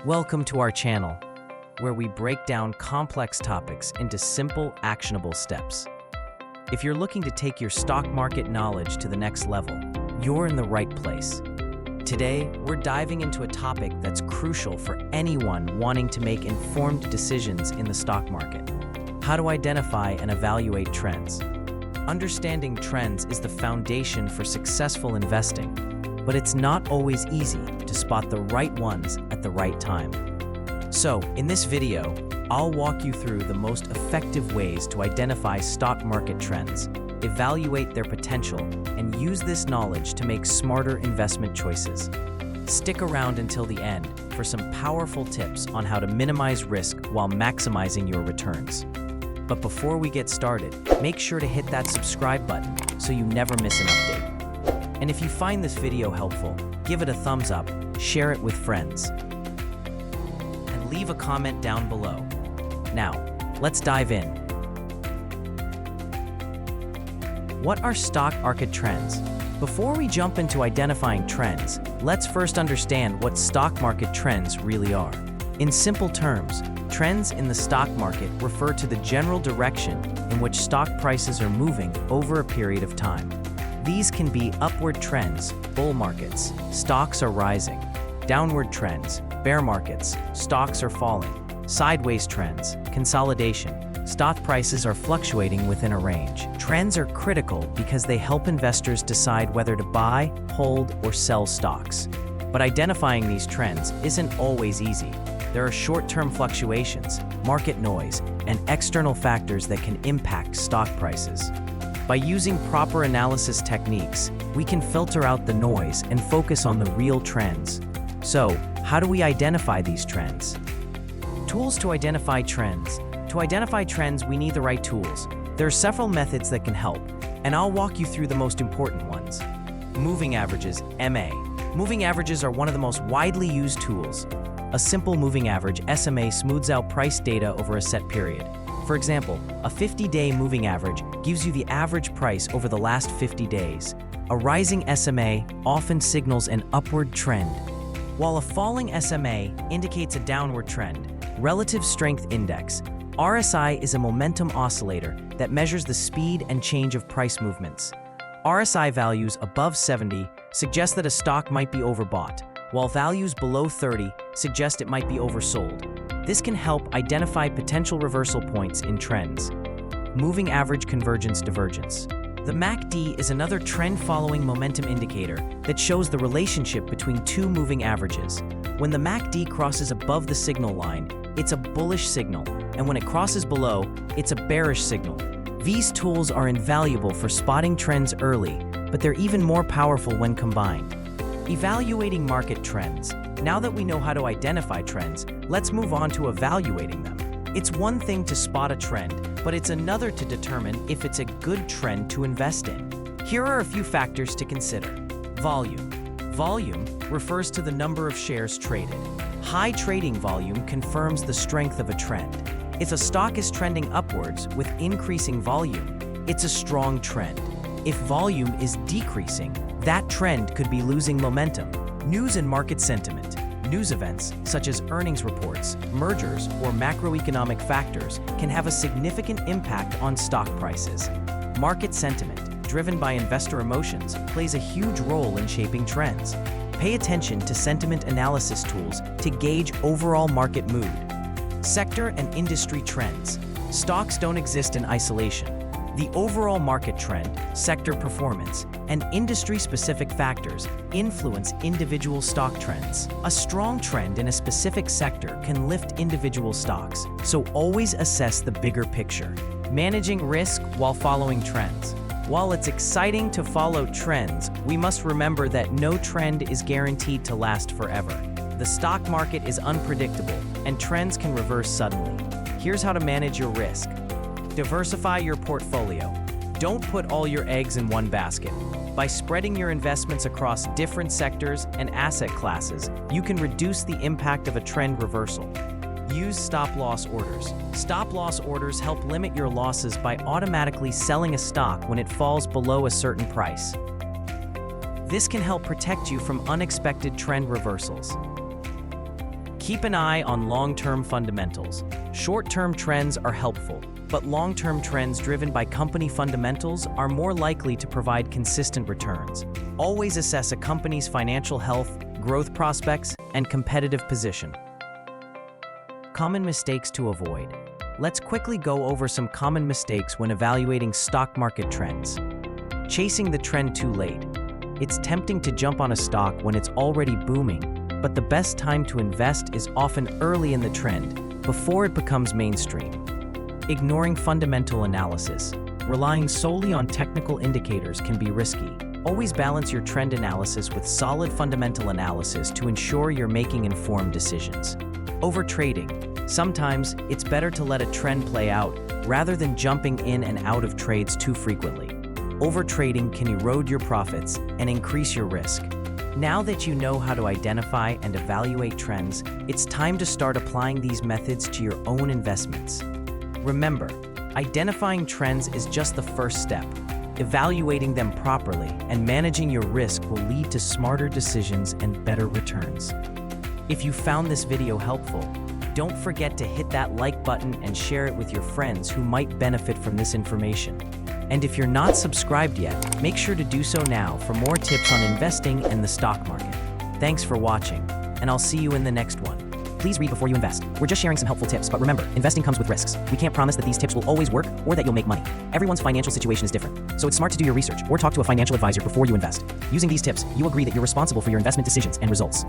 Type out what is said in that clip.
Welcome to our channel, where we break down complex topics into simple, actionable steps. If you're looking to take your stock market knowledge to the next level, you're in the right place. Today, we're diving into a topic that's crucial for anyone wanting to make informed decisions in the stock market: how to identify and evaluate trends. Understanding trends is the foundation for successful investing, but it's not always easy to spot the right ones at the right time. So, in this video, I'll walk you through the most effective ways to identify stock market trends, evaluate their potential, and use this knowledge to make smarter investment choices. Stick around until the end for some powerful tips on how to minimize risk while maximizing your returns. But before we get started, make sure to hit that subscribe button so you never miss an update. And if you find this video helpful, give it a thumbs up, share it with friends, and leave a comment down below. Now, let's dive in. What are stock market trends? Before we jump into identifying trends, let's first understand what stock market trends really are. In simple terms, trends in the stock market refer to the general direction in which stock prices are moving over a period of time. These can be upward trends, bull markets, stocks are rising; downward trends, bear markets, stocks are falling; sideways trends, consolidation, stock prices are fluctuating within a range. Trends are critical because they help investors decide whether to buy, hold, or sell stocks. But identifying these trends isn't always easy. There are short-term fluctuations, market noise, and external factors that can impact stock prices. By using proper analysis techniques, we can filter out the noise and focus on the real trends. So, how do we identify these trends? Tools to identify trends. To identify trends, we need the right tools. There are several methods that can help, and I'll walk you through the most important ones. Moving averages, MA. Moving averages are one of the most widely used tools. A simple moving average, SMA, smooths out price data over a set period. For example, a 50-day moving average gives you the average price over the last 50 days. A rising SMA often signals an upward trend, while a falling SMA indicates a downward trend. Relative Strength Index, RSI, is a momentum oscillator that measures the speed and change of price movements. RSI values above 70 suggest that a stock might be overbought, while values below 30 suggest it might be oversold. This can help identify potential reversal points in trends. Moving average convergence divergence. The MACD is another trend-following momentum indicator that shows the relationship between two moving averages. When the MACD crosses above the signal line, it's a bullish signal, and when it crosses below, it's a bearish signal. These tools are invaluable for spotting trends early, but they're even more powerful when combined. Evaluating market trends. Now that we know how to identify trends, let's move on to evaluating them. It's one thing to spot a trend, but it's another to determine if it's a good trend to invest in. Here are a few factors to consider. Volume. Volume refers to the number of shares traded. High trading volume confirms the strength of a trend. If a stock is trending upwards with increasing volume, it's a strong trend. If volume is decreasing, that trend could be losing momentum. News and market sentiment. News events, such as earnings reports, mergers, or macroeconomic factors, can have a significant impact on stock prices. Market sentiment, driven by investor emotions, plays a huge role in shaping trends. Pay attention to sentiment analysis tools to gauge overall market mood. Sector and industry trends. Stocks don't exist in isolation. The overall market trend, sector performance, and industry-specific factors influence individual stock trends. A strong trend in a specific sector can lift individual stocks, so always assess the bigger picture. Managing risk while following trends. While it's exciting to follow trends, we must remember that no trend is guaranteed to last forever. The stock market is unpredictable, and trends can reverse suddenly. Here's how to manage your risk. Diversify your portfolio. Don't put all your eggs in one basket. By spreading your investments across different sectors and asset classes, you can reduce the impact of a trend reversal. Use stop-loss orders. Stop-loss orders help limit your losses by automatically selling a stock when it falls below a certain price. This can help protect you from unexpected trend reversals. Keep an eye on long-term fundamentals. Short-term trends are helpful, but long-term trends driven by company fundamentals are more likely to provide consistent returns. Always assess a company's financial health, growth prospects, and competitive position. Common mistakes to avoid. Let's quickly go over some common mistakes when evaluating stock market trends. Chasing the trend too late. It's tempting to jump on a stock when it's already booming, but the best time to invest is often early in the trend, before it becomes mainstream. Ignoring fundamental analysis. Relying solely on technical indicators can be risky. Always balance your trend analysis with solid fundamental analysis to ensure you're making informed decisions. Overtrading. Sometimes it's better to let a trend play out rather than jumping in and out of trades too frequently. Overtrading can erode your profits and increase your risk. Now that you know how to identify and evaluate trends, it's time to start applying these methods to your own investments. Remember, identifying trends is just the first step. Evaluating them properly and managing your risk will lead to smarter decisions and better returns. If you found this video helpful, don't forget to hit that like button and share it with your friends who might benefit from this information. And if you're not subscribed yet, make sure to do so now for more tips on investing and the stock market. Thanks for watching, and I'll see you in the next one. Please read before you invest. We're just sharing some helpful tips, but remember, investing comes with risks. We can't promise that these tips will always work or that you'll make money. Everyone's financial situation is different, so it's smart to do your research or talk to a financial advisor before you invest. Using these tips, you agree that you're responsible for your investment decisions and results.